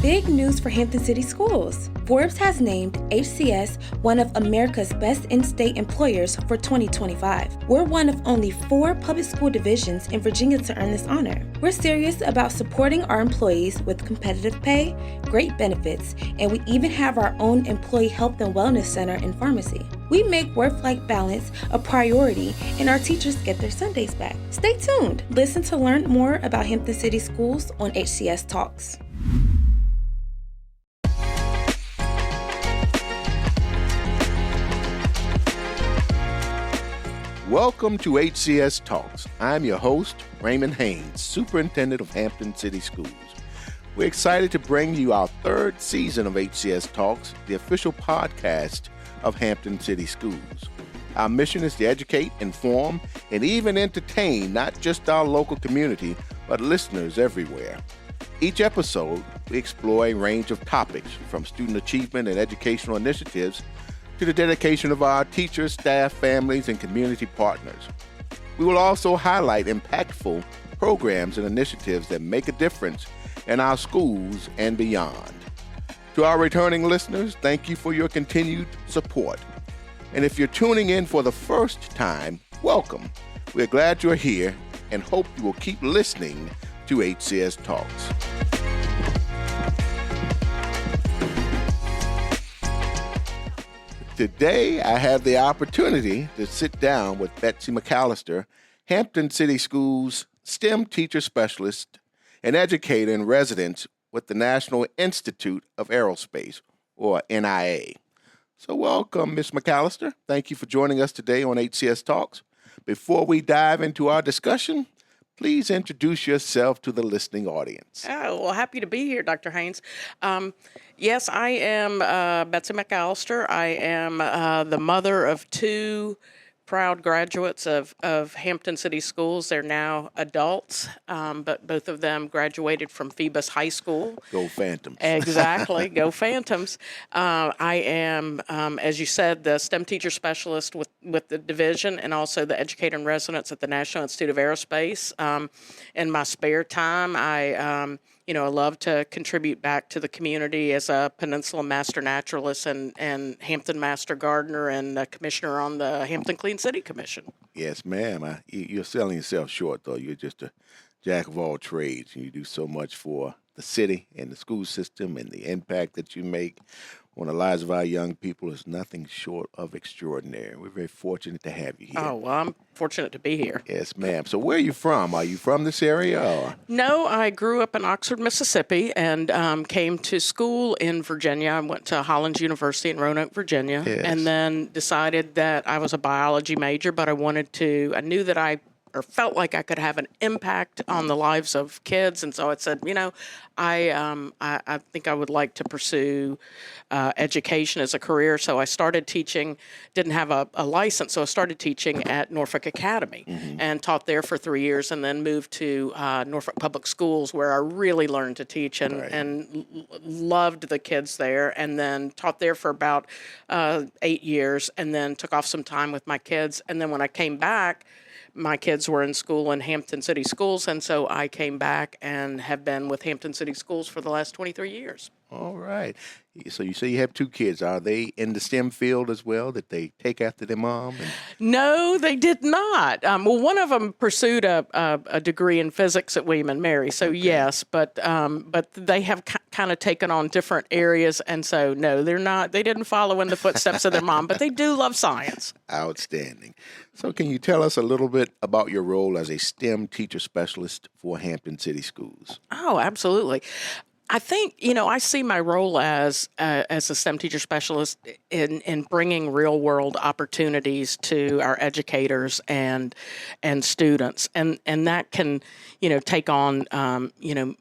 Big news for Hampton City Schools. Forbes has named HCS one of America's best in-state employers for 2025. We're one of only 4 public school divisions in Virginia to earn this honor. We're serious about supporting our employees with competitive pay, great benefits, and we even have our own employee health and wellness center and pharmacy. We make work-life balance a priority, and our teachers get their Sundays back. Stay tuned. Listen to learn more about Hampton City Schools on HCS Talks. Welcome to HCS Talks. I'm your host, Raymond Haynes, Superintendent of Hampton City Schools. We're excited to bring you our 3rd season of HCS Talks, the official podcast of Hampton City Schools. Our mission is to educate, inform, and even entertain not just our local community, but listeners everywhere. Each episode, we explore a range of topics, from student achievement and educational initiatives to the dedication of our teachers, staff, families, and community partners. We will also highlight impactful programs and initiatives that make a difference in our schools and beyond. To our returning listeners, thank you for your continued support. And if you're tuning in for the first time, welcome. We're glad you're here and hope you will keep listening to HCS Talks. Today, I have the opportunity to sit down with Betsy McAllister, Hampton City Schools STEM teacher specialist and educator-in-residence with the National Institute of Aerospace, or NIA. So welcome, Ms. McAllister. Thank you for joining us today on HCS Talks. Before we dive into our discussion, please introduce yourself to the listening audience. Oh, well, happy to be here, Dr. Haynes. Yes, I am Betsy McAllister. I am the mother of 2 proud graduates of Hampton City Schools. They're now adults, but both of them graduated from Phoebus High School. Go Phantoms. Exactly, go Phantoms. I am, as you said, the STEM teacher specialist with the division and also the educator-in-residence at the National Institute of Aerospace. In my spare time, I love to contribute back to the community as a Peninsula Master Naturalist and Hampton Master Gardener and a commissioner on the Hampton Clean City Commission. Yes, ma'am. You're selling yourself short, though. You're just a jack of all trades. You do so much for the city and the school system, and the impact that you make on the lives of our young people is nothing short of extraordinary. We're very fortunate to have you here. Oh, well, I'm fortunate to be here. Yes, ma'am. So where are you from? Are you from this area? Or? No, I grew up in Oxford, Mississippi, and came to school in Virginia. I went to Hollins University in Roanoke, Virginia, and then decided that I was a biology major, but I knew that I felt like I could have an impact on the lives of kids, and so I said, I think I would like to pursue education as a career. So I started teaching. Didn't have a license, so I started teaching at Norfolk Academy and taught there for 3 years, and then moved to Norfolk Public Schools, where I really learned to teach and loved the kids there. And then taught there for about 8 years, and then took off some time with my kids. And then when I came back, my kids were in school in Hampton City Schools, and so I came back and have been with Hampton City Schools for the last 23 years. All right. So you say you have 2 kids. Are they in the STEM field as well? Did they take after their mom? No, they did not. Well, one of them pursued a degree in physics at William and Mary, so yes, but they have kind of taken on different areas, and so no, they're not. They didn't follow in the footsteps of their mom, but they do love science. Outstanding. So can you tell us a little bit about your role as a STEM teacher specialist for Hampton City Schools? Oh, absolutely. I think, I see my role as a STEM teacher specialist in bringing real world opportunities to our educators and students. And that can, take on,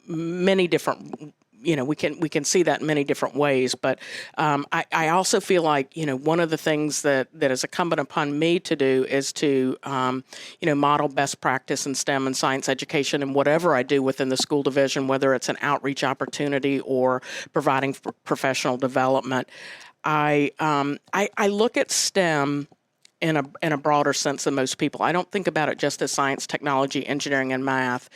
many different we can see that in many different ways. But I also feel like, one of the things that is incumbent upon me to do is to, model best practice in STEM and science education and whatever I do within the school division, whether it's an outreach opportunity or providing professional development. I look at STEM in a broader sense than most people. I don't think about it just as science, technology, engineering, and math.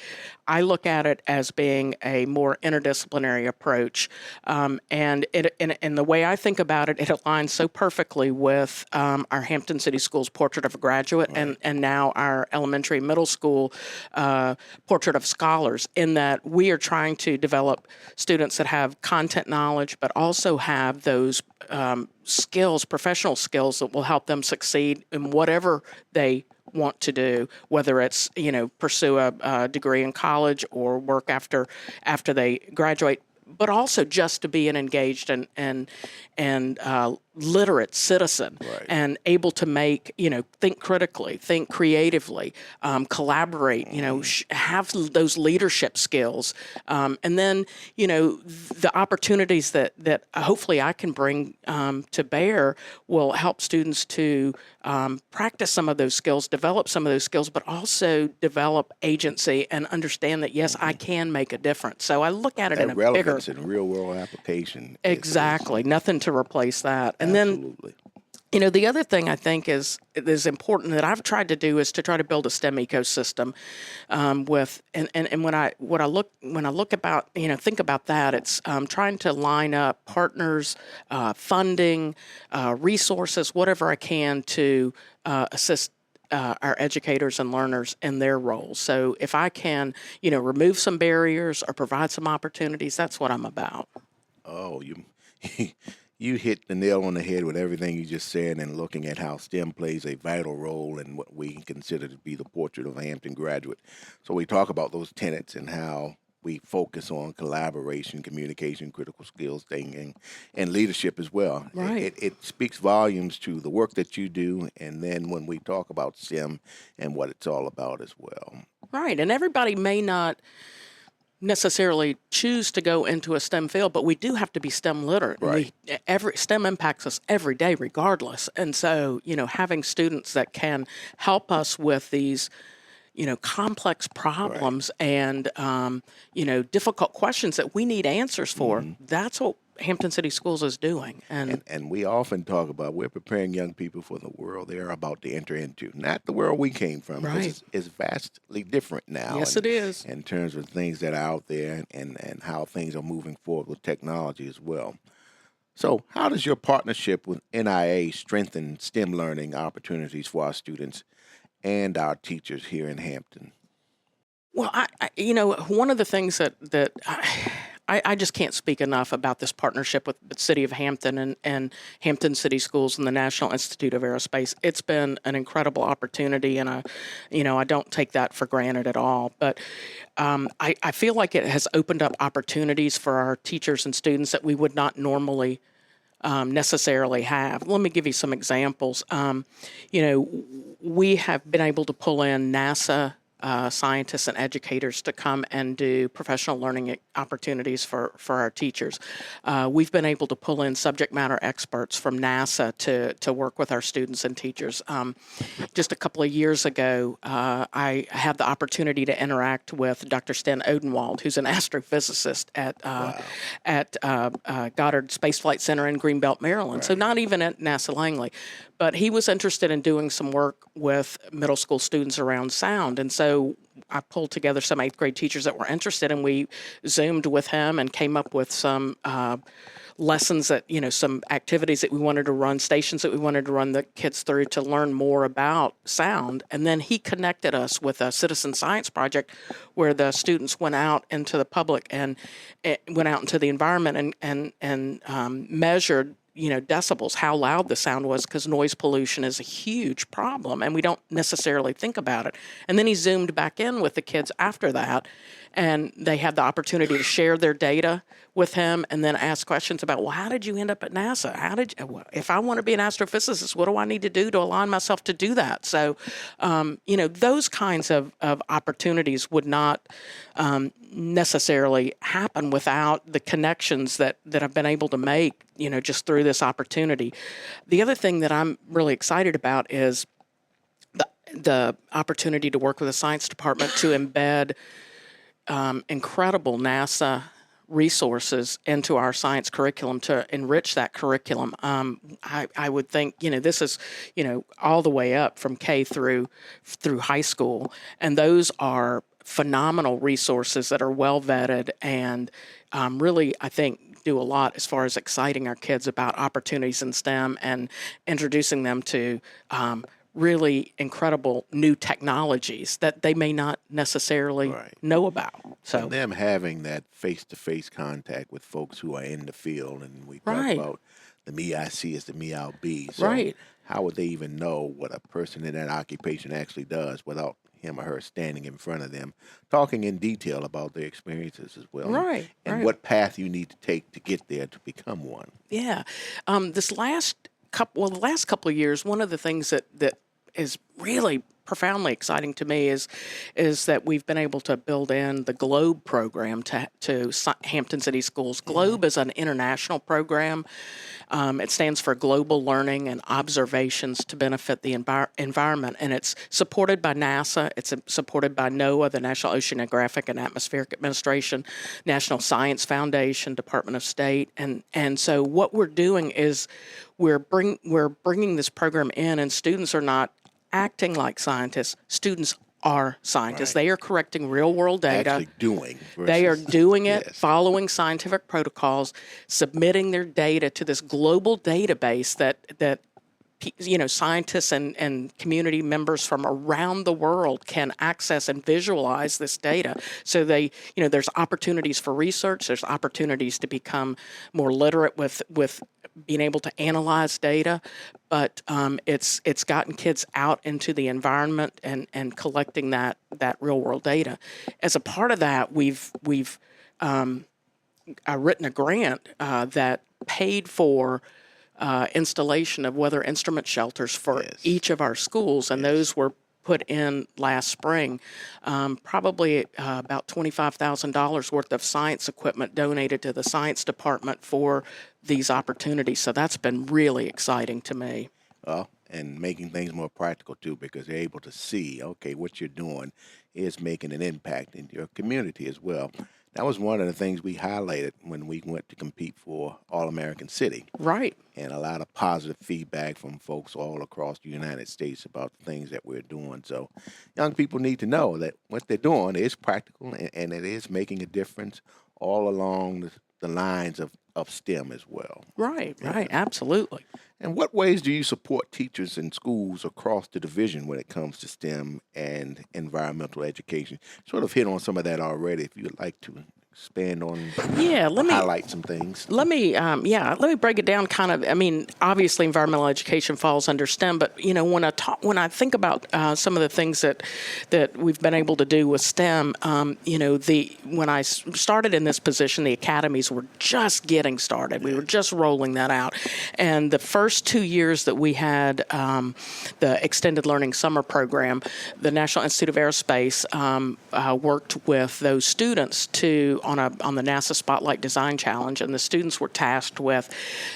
I look at it as being a more interdisciplinary approach, and the way I think about it, it aligns so perfectly with our Hampton City Schools Portrait of a Graduate, and now our elementary and middle school Portrait of Scholars, in that we are trying to develop students that have content knowledge, but also have those skills, professional skills that will help them succeed in whatever they want to do, whether it's, pursue a degree in college or work after they graduate, but also just to be an engaged and literate citizen, and able to make, think critically, think creatively, collaborate, have those leadership skills. And then, the opportunities that hopefully I can bring to bear will help students to practice some of those skills, develop some of those skills, but also develop agency and understand that, yes, I can make a difference. So I look at it in a relevance bigger... in real-world application. Exactly. Nothing to replace that. And Absolutely. then, the other thing I think is important that I've tried to do is to try to build a STEM ecosystem with, and when I look about, think about that, it's trying to line up partners, funding, resources, whatever I can to assist our educators and learners in their roles. So if I can, remove some barriers or provide some opportunities, that's what I'm about. Oh, you hit the nail on the head with everything you just said, and looking at how STEM plays a vital role in what we consider to be the portrait of a Hampton graduate. So we talk about those tenets and how we focus on collaboration, communication, critical skills, thinking, and leadership as well. Right. It speaks volumes to the work that you do, and then when we talk about STEM and what it's all about as well. Right, and everybody may not necessarily choose to go into a STEM field, but we do have to be STEM literate. Right. STEM impacts us every day regardless. And so, having students that can help us with these, complex problems, and, difficult questions that we need answers for, that's what Hampton City Schools is doing. And we often talk about, we're preparing young people for the world they're about to enter into, not the world we came from. Right. It's vastly different now. Yes, it is. In terms of things that are out there and how things are moving forward with technology as well. So how does your partnership with NIA strengthen STEM learning opportunities for our students and our teachers here in Hampton? Well, one of the things that I just can't speak enough about this partnership with the City of Hampton and Hampton City Schools and the National Institute of Aerospace. It's been an incredible opportunity, and I don't take that for granted at all. But I feel like it has opened up opportunities for our teachers and students that we would not normally necessarily have. Let me give you some examples. We have been able to pull in NASA scientists and educators to come and do professional learning opportunities for our teachers. We've been able to pull in subject matter experts from NASA to work with our students and teachers. Just a couple of years ago, I had the opportunity to interact with Dr. Sten Odenwald, who's an astrophysicist at Goddard Space Flight Center in Greenbelt, Maryland. Right. So not even at NASA Langley. But he was interested in doing some work with middle school students around sound. And so I pulled together some 8th grade teachers that were interested, and we Zoomed with him and came up with some lessons that, some activities that we wanted to run, stations that we wanted to run the kids through to learn more about sound. And then he connected us with a citizen science project where the students went out into the public and went out into the environment and measured decibels, how loud the sound was, because noise pollution is a huge problem, and we don't necessarily think about it. And then he Zoomed back in with the kids after that, and they had the opportunity to share their data with him and then ask questions about, well, how did you end up at NASA? If I want to be an astrophysicist, what do I need to do to align myself to do that? So, those kinds of opportunities would not necessarily happen without the connections that I've been able to make, just through this opportunity. The other thing that I'm really excited about is the opportunity to work with the science department to embed incredible NASA resources into our science curriculum to enrich that curriculum. I would think, this is, all the way up from K through high school, and those are phenomenal resources that are well vetted and really, I think, do a lot as far as exciting our kids about opportunities in STEM and introducing them to really incredible new technologies that they may not necessarily know about. So and them having that face-to-face contact with folks who are in the field, and we talk about the MEIC is the MEIB. So how would they even know what a person in that occupation actually does without him or her standing in front of them, talking in detail about their experiences as well, and what path you need to take to get there to become one. Yeah, the last couple of years, one of the things that is really profoundly exciting to me is that we've been able to build in the GLOBE program to Hampton City Schools. GLOBE is an international program. It stands for Global Learning and Observations to Benefit the Environment, and it's supported by NASA. It's supported by NOAA, the National Oceanographic and Atmospheric Administration, National Science Foundation, Department of State, and so what we're doing is we're bringing this program in, and students are not acting like scientists. Students are scientists. They are correcting real-world data. Actually doing. They are doing it, following scientific protocols, submitting their data to this global database that scientists and community members from around the world can access and visualize this data. So there's opportunities for research. There's opportunities to become more literate with being able to analyze data, but it's gotten kids out into the environment and collecting that real world data. As a part of that, we've written a grant that paid for installation of weather instrument shelters for each of our schools, and those were put in last spring. Probably about $25,000 worth of science equipment donated to the science department for these opportunities. So that's been really exciting to me. Well, and making things more practical too, because they're able to see, okay, what you're doing is making an impact in your community as well. That was one of the things we highlighted when we went to compete for All-American City. Right. And a lot of positive feedback from folks all across the United States about the things that we're doing. So young people need to know that what they're doing is practical and it is making a difference all along the lines of STEM as well. Right, absolutely. And what ways do you support teachers in schools across the division when it comes to STEM and environmental education? Sort of hit on some of that already. If you would like to expand on, highlight some things. Let me break it down. Kind of, I mean, obviously, environmental education falls under STEM, but when I think about some of the things that we've been able to do with STEM, when I started in this position, the academies were just getting started. We were just rolling that out, and the first 2 years that we had the extended learning summer program, the National Institute of Aerospace worked with those students on the NASA Spotlight Design Challenge, and the students were tasked with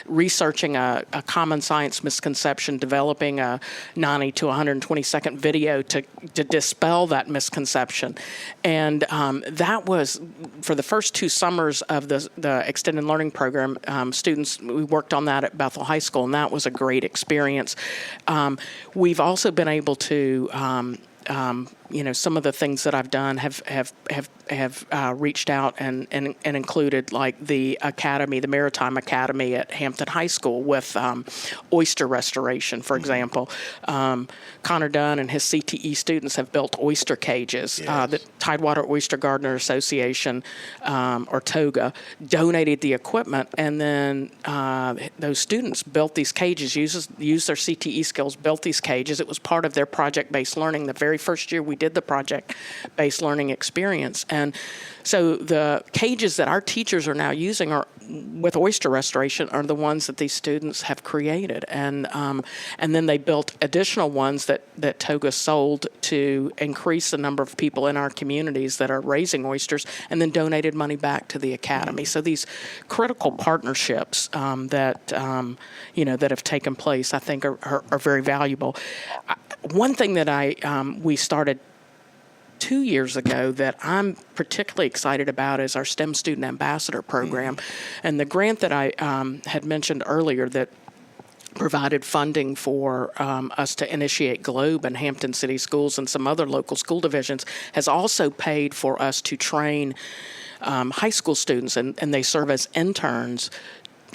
researching a common science misconception, developing a 90 to 120-second video to dispel that misconception. And that was, for the first 2 summers of the extended learning program, we worked on that at Bethel High School, and that was a great experience. We've also been able to some of the things that I've done have reached out and included, like the academy, the Maritime Academy at Hampton High School with oyster restoration, for example. Connor Dunn and his CTE students have built oyster cages. The Tidewater Oyster Gardener Association, or TOGA, donated the equipment, and then those students built these cages, used their CTE skills, built these cages. It was part of their project-based learning. The very first year we did the project-based learning experience. And so the cages that our teachers are now using with oyster restoration are the ones that these students have created. And then they built additional ones that TOGA sold to increase the number of people in our communities that are raising oysters, and then donated money back to the academy. So these critical partnerships that have taken place, I think, are very valuable. One thing that we started 2 years ago that I'm particularly excited about is our STEM Student Ambassador Program. And the grant that I had mentioned earlier that provided funding for us to initiate GLOBE in Hampton City Schools and some other local school divisions has also paid for us to train high school students, and they serve as interns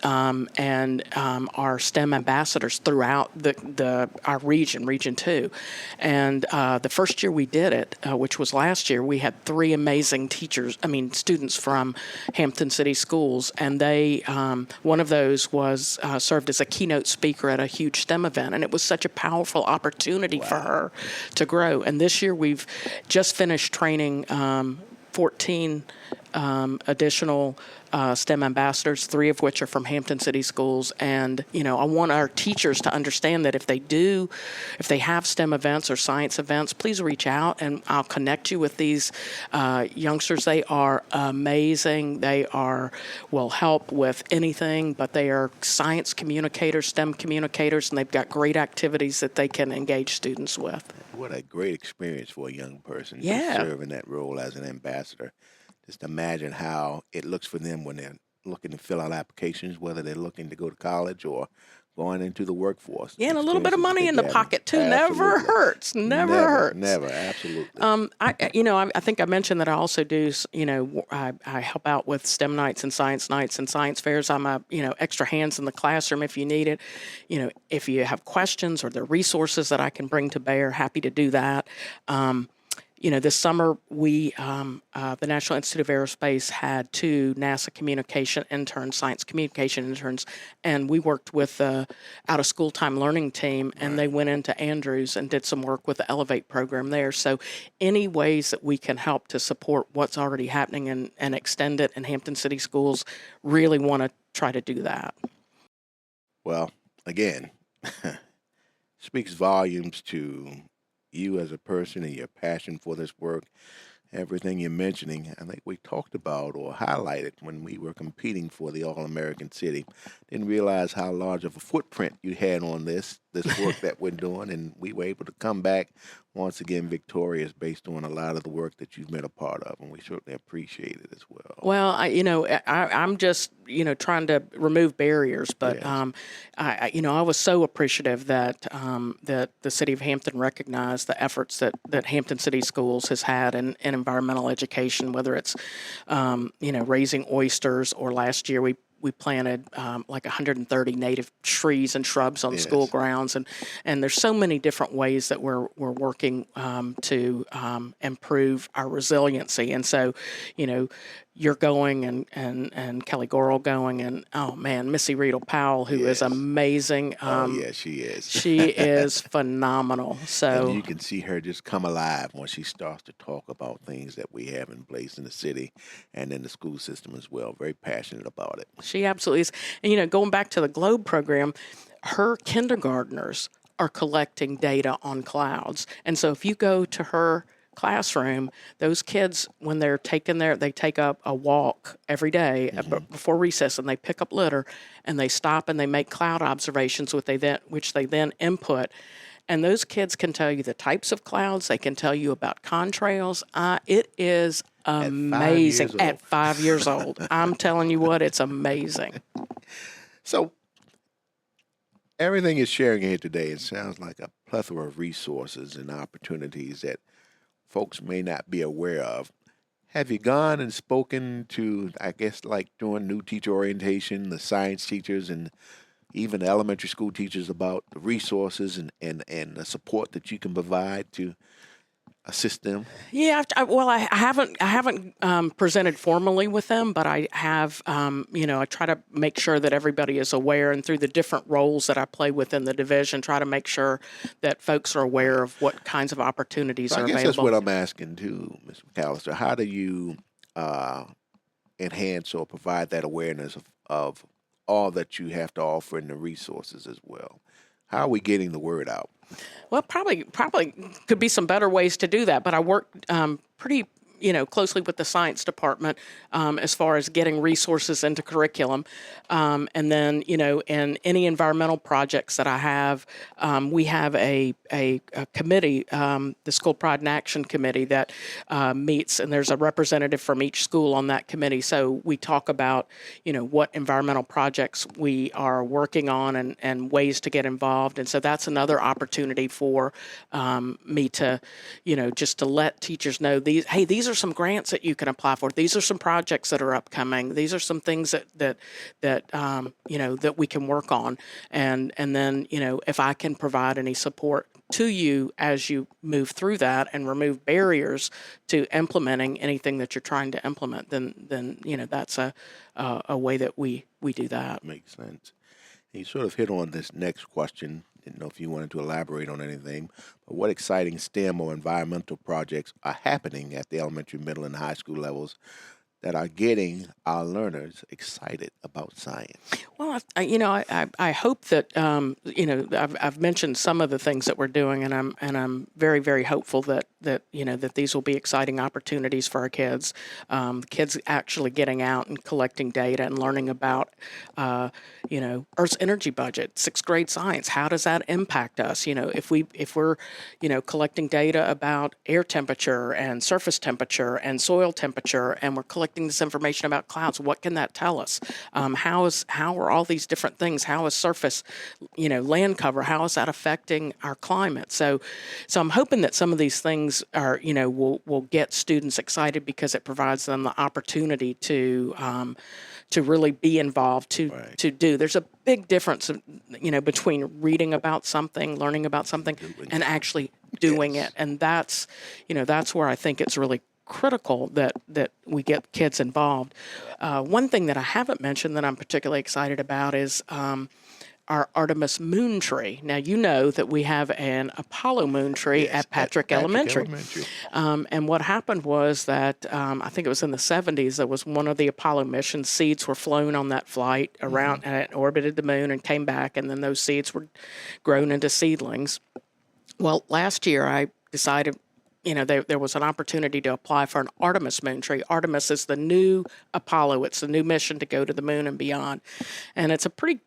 and our STEM ambassadors throughout our region 2. And the first year we did it, which was last year, we had 3 amazing students from Hampton City Schools, and they one of those was served as a keynote speaker at a huge STEM event, and it was such a powerful opportunity for her to grow. And this year we've just finished training 14 additional STEM ambassadors, 3 of which are from Hampton City Schools. And, I want our teachers to understand that if they have STEM events or science events, please reach out and I'll connect you with these youngsters. They are amazing. They will help with anything, but they are science communicators, STEM communicators, and they've got great activities that they can engage students with. What a great experience for a young person to serve in that role as an ambassador. Just imagine how it looks for them when they're looking to fill out applications, whether they're looking to go to college or going into the workforce. Yeah, and a little bit of money in the pocket too. Absolutely. Never hurts. Never hurts. Never, absolutely. I think I mentioned that I also do. I help out with STEM nights and science fairs. I'm extra hands in the classroom if you need it. If you have questions or there are resources that I can bring to bear, happy to do that. This summer, the National Institute of Aerospace had 2 NASA communication interns, science communication interns, and we worked with the out-of-school time learning team, and they went into Andrews and did some work with the Elevate program there. So any ways that we can help to support what's already happening and extend it in Hampton City Schools, really want to try to do that. Well, again, speaks volumes to you as a person and your passion for this work. Everything you're mentioning, I think we talked about or highlighted when we were competing for the All-American City. Didn't realize how large of a footprint you had on this work that we're doing, and we were able to come back once again victorious based on a lot of the work that you've been a part of, and we certainly appreciate it as well. Well, I'm just trying to remove barriers, but Yes. I was so appreciative that the city of Hampton recognized the efforts that Hampton City Schools has had in environmental education, whether it's raising oysters, or last year we planted like 130 native trees and shrubs on the school grounds, and there's so many different ways that we're working to improve our resiliency. And so, you're going and Kelly Gorel going, and Missy Riedel Powell, who is amazing. She is. She is phenomenal. So and you can see her just come alive when she starts to talk about things that we have in place in the city and in the school system as well. Very passionate about it. She absolutely is. And going back to the GLOBE program, her kindergartners are collecting data on clouds. And so if you go to her classroom, those kids, when they're they take up a walk every day before recess, and they pick up litter, and they stop and they make cloud observations, which they then input. And those kids can tell you the types of clouds. They can tell you about contrails. It is amazing at 5 years old. I'm telling you what, it's amazing. So everything you're sharing here today, it sounds like a plethora of resources and opportunities that folks may not be aware of. Have you gone and spoken to, I guess, like doing new teacher orientation, the science teachers and even elementary school teachers about the resources and the support that you can provide to assist them? Yeah, I haven't presented formally with them, but I have, I try to make sure that everybody is aware, and through the different roles that I play within the division, try to make sure that folks are aware of what kinds of opportunities are available. I guess that's what I'm asking too, Ms. McAllister. How do you enhance or provide that awareness of all that you have to offer and the resources as well? How are we getting the word out? Well, probably could be some better ways to do that, but I work pretty closely with the science department as far as getting resources into curriculum. And then, in any environmental projects that I have, we have a committee, the School Pride and Action Committee, that meets, and there's a representative from each school on that committee. So we talk about, what environmental projects we are working on and ways to get involved. And so that's another opportunity for me to, just to let teachers know these are some grants that you can apply for. These are some projects that are upcoming. These are some things that we can work on. And then, if I can provide any support to you as you move through that and remove barriers to implementing anything that you're trying to implement, then that's a way that we do that. Makes sense. You sort of hit on this next question. Didn't know if you wanted to elaborate on anything, but what exciting STEM or environmental projects are happening at the elementary, middle, and high school levels that are getting our learners excited about science? Well, I hope that I've mentioned some of the things that we're doing, and I'm very, very hopeful that these will be exciting opportunities for our kids. Kids actually getting out and collecting data and learning about Earth's energy budget, sixth grade science. How does that impact us? If we're collecting data about air temperature and surface temperature and soil temperature, and we're collecting this information about clouds, what can that tell us? How are all these different things? How is surface, land cover? How is that affecting our climate? So I'm hoping that some of these things are, will get students excited because it provides them the opportunity to really be involved, to do. There's a big difference, between reading about something, learning about something, and actually doing it. And that's where I think it's really critical that we get kids involved. One thing that I haven't mentioned that I'm particularly excited about is our Artemis moon tree. Now, you know that we have an Apollo moon tree at Patrick Elementary. And what happened was that I think it was in the 70s, there was one of the Apollo missions. Seeds were flown on that flight around and orbited the moon and came back, and then those seeds were grown into seedlings. Well, last year I decided there was an opportunity to apply for an Artemis moon tree. Artemis is the new Apollo. It's the new mission to go to the moon and beyond. And it's a pretty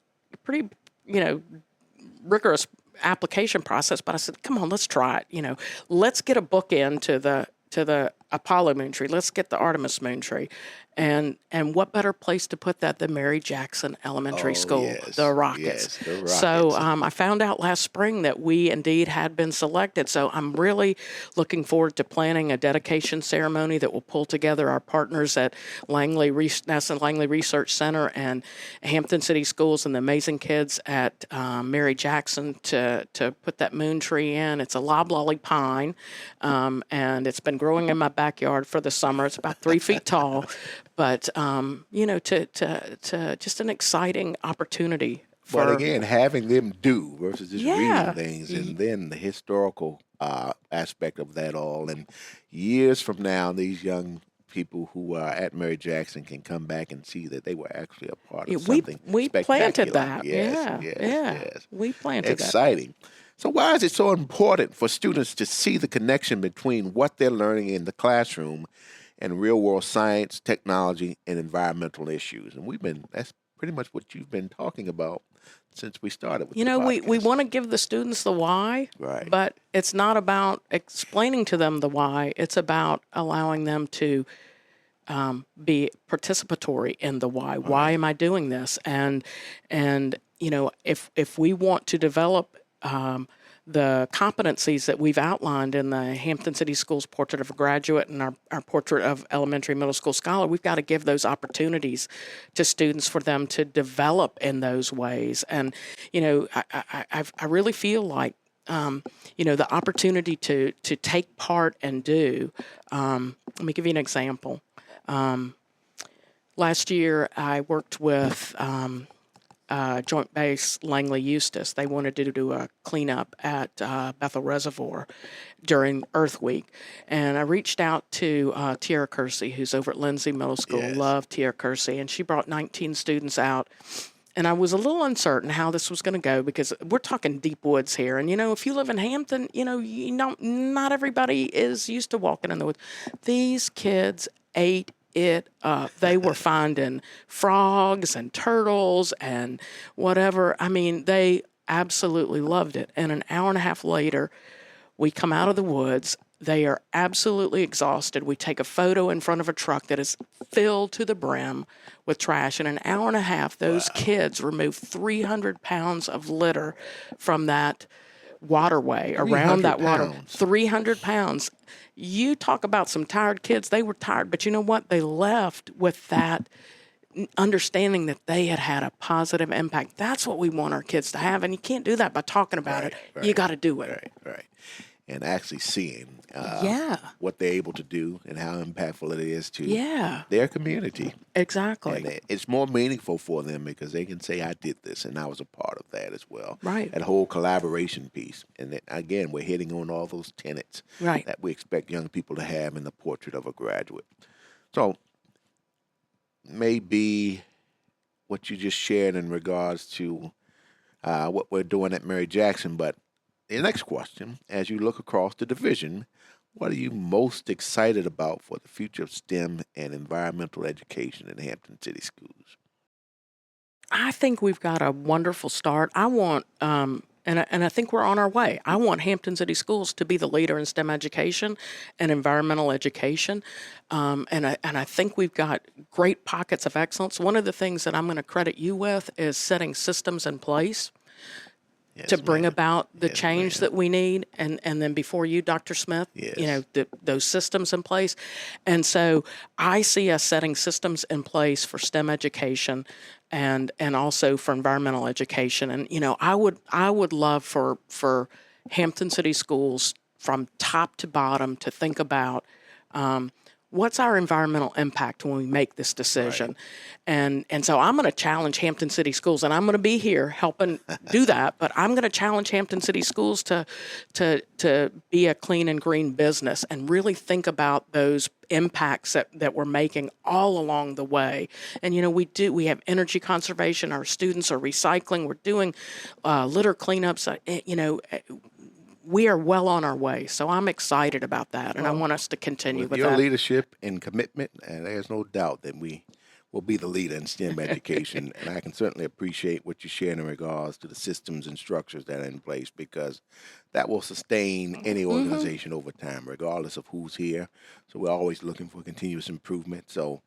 rigorous application process. But I said, come on, let's try it. Let's get a book into the Apollo moon tree. Let's get the Artemis moon tree. And what better place to put that than Mary Jackson Elementary School, the Rockets. Yes, the Rockets. So I found out last spring that we indeed had been selected. So I'm really looking forward to planning a dedication ceremony that will pull together our partners at National Langley Research Center and Hampton City Schools and the amazing kids at Mary Jackson to put that moon tree in. It's a loblolly pine, and it's been growing in my backyard for the summer. It's about 3 feet tall. But, to just an exciting opportunity. But again, having them do versus just reading things, and then the historical aspect of that all. And years from now, these young people who are at Mary Jackson can come back and see that they were actually a part of something we spectacular. Planted that. Yes. We planted that. Exciting. So why is it so important for students to see the connection between what they're learning in the classroom and real-world science, technology, and environmental issues? And that's pretty much what you've been talking about since we started with the podcast. We want to give the students the why, but it's not about explaining to them the why. It's about allowing them to be participatory in the why. Why am I doing this? And if we want to develop the competencies that we've outlined in the Hampton City Schools Portrait of a Graduate and our Portrait of Elementary Middle School Scholar, we've got to give those opportunities to students for them to develop in those ways. And, I really feel like, the opportunity to take part and do. Let me give you an example. Last year, I worked with Joint Base Langley Eustis. They wanted to do a cleanup at Bethel Reservoir during Earth Week. And I reached out to Tiara Kersey, who's over at Lindsay Middle School. Love Tiara Kersey. And she brought 19 students out I was a little uncertain how this was going to go because we're talking deep woods here. And, if you live in Hampton, not everybody is used to walking in the woods. These kids ate it up. They were finding frogs and turtles and whatever. I mean, they absolutely loved it. And an hour and a half later, we come out of the woods. They are absolutely exhausted. We take a photo in front of a truck that is filled to the brim with trash. In an hour and a half, those kids removed 300 pounds of litter from that waterway, around that water. 300 pounds. You talk about some tired kids. They were tired, but you know what? They left with that understanding that they had a positive impact. That's what we want our kids to have, and you can't do that by talking about it. Right. You got to do it. Right. And actually seeing what they're able to do and how impactful it is to their community. Exactly. And it's more meaningful for them because they can say, I did this and I was a part of that as well. Right. That whole collaboration piece. And then, again, we're hitting on all those tenets that we expect young people to have in the portrait of a graduate. So maybe what you just shared in regards to what we're doing at Mary Jackson, but the next question, as you look across the division, what are you most excited about for the future of STEM and environmental education in Hampton City Schools? I think we've got a wonderful start. I want, and I think we're on our way. I want Hampton City Schools to be the leader in STEM education and environmental education, and I think we've got great pockets of excellence. One of the things that I'm going to credit you with is setting systems in place to bring about the change that we need, and then before you, Dr. Smith, those systems in place. And so I see us setting systems in place for STEM education and also for environmental education. And, I would love for Hampton City Schools from top to bottom to think about what's our environmental impact when we make this decision? Right. And so I'm going to challenge Hampton City Schools, and I'm going to be here helping do that, but I'm going to challenge Hampton City Schools to be a clean and green business and really think about those impacts that we're making all along the way. And, we have energy conservation, our students are recycling, we're doing litter cleanups, we are well on our way, so I'm excited about that, and I want us to continue with your that. leadership and commitment, and there's no doubt that we will be the leader in STEM education, and I can certainly appreciate what you share in regards to the systems and structures that are in place, because that will sustain any organization over time, regardless of who's here. So we're always looking for continuous improvement. So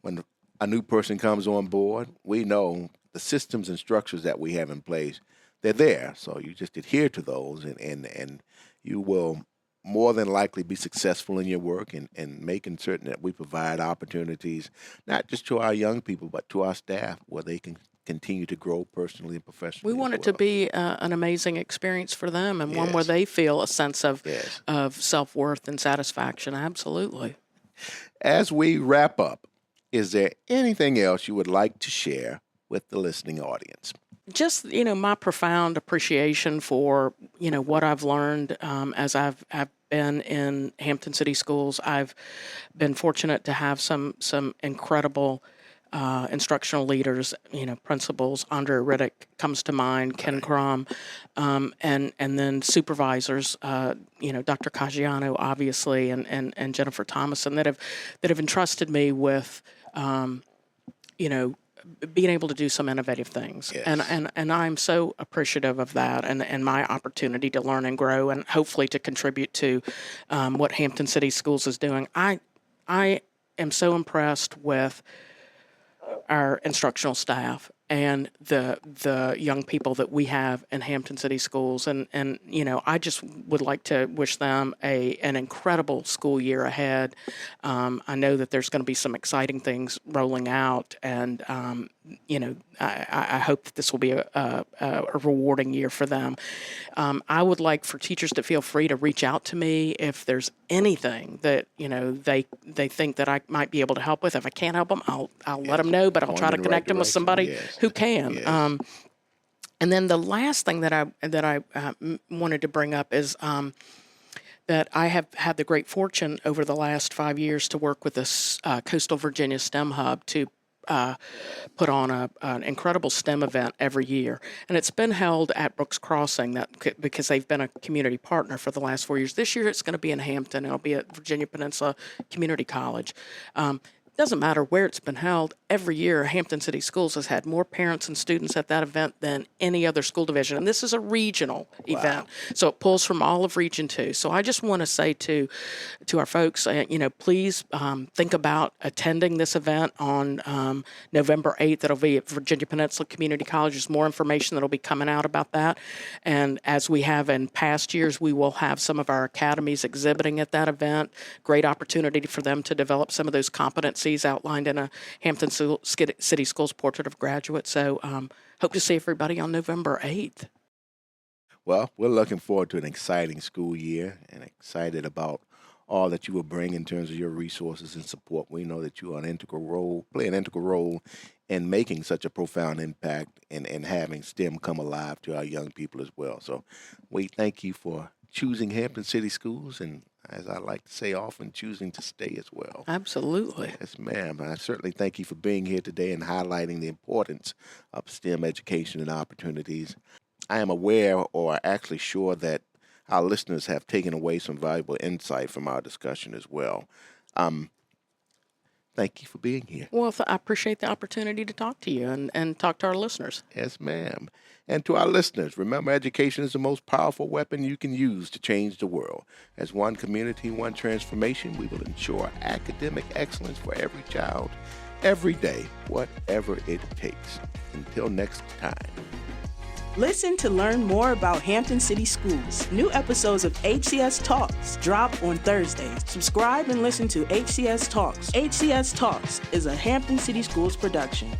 when a new person comes on board, we know the systems and structures that we have in place, they're there, so you just adhere to those, and you will more than likely be successful in your work and making certain that we provide opportunities, not just to our young people, but to our staff, where they can continue to grow personally and professionally. We want it to be an amazing experience for them, and one where they feel a sense of self-worth and satisfaction. Absolutely. As we wrap up, is there anything else you would like to share with the listening audience? Just, my profound appreciation for, what I've learned as I've been in Hampton City Schools. I've been fortunate to have some incredible instructional leaders, principals. Andre Riddick comes to mind, Ken Crom, and then supervisors, Dr. Caggiano, obviously, and Jennifer Thomason that have entrusted me with, being able to do some innovative things. Yes. And I'm so appreciative of that and my opportunity to learn and grow and hopefully to contribute to what Hampton City Schools is doing. I am so impressed with our instructional staff and the young people that we have in Hampton City Schools. And I just would like to wish them an incredible school year ahead. I know that there's going to be some exciting things rolling out, and I hope that this will be a rewarding year for them. I would like for teachers to feel free to reach out to me if there's anything that they think that I might be able to help with. If I can't help them, I'll let them know, but I'll try to connect them with somebody who can. Yes. And then the last thing that I wanted to bring up is that I have had the great fortune over the last 5 years to work with this Coastal Virginia STEM Hub to put on an incredible STEM event every year, and it's been held at Brooks Crossing because they've been a community partner for the last 4 years. This year it's going to be in Hampton. It'll be at Virginia Peninsula Community College. Doesn't matter where it's been held. Every year, Hampton City Schools has had more parents and students at that event than any other school division. And this is a regional event, so it pulls from all of Region 2. So I just want to say to our folks, please think about attending this event on November 8th. It'll be at Virginia Peninsula Community College. There's more information that will be coming out about that. And as we have in past years, we will have some of our academies exhibiting at that event. Great opportunity for them to develop some of those competencies outlined in a Hampton City Schools Portrait of Graduate. So hope to see everybody on November 8th. Well, we're looking forward to an exciting school year and excited about all that you will bring in terms of your resources and support. We know that you are play an integral role in making such a profound impact and having STEM come alive to our young people as well. So we thank you for choosing Hampton City Schools and, as I like to say often, choosing to stay as well. Absolutely. Yes, ma'am. I certainly thank you for being here today and highlighting the importance of STEM education and opportunities. I am aware, or actually sure, that our listeners have taken away some valuable insight from our discussion as well. Thank you for being here. Well, I appreciate the opportunity to talk to you and talk to our listeners. Yes, ma'am. And to our listeners, remember, education is the most powerful weapon you can use to change the world. As one community, one transformation, we will ensure academic excellence for every child, every day, whatever it takes. Until next time. Listen to learn more about Hampton City Schools. New episodes of HCS Talks drop on Thursdays. Subscribe and listen to HCS Talks. HCS Talks is a Hampton City Schools production.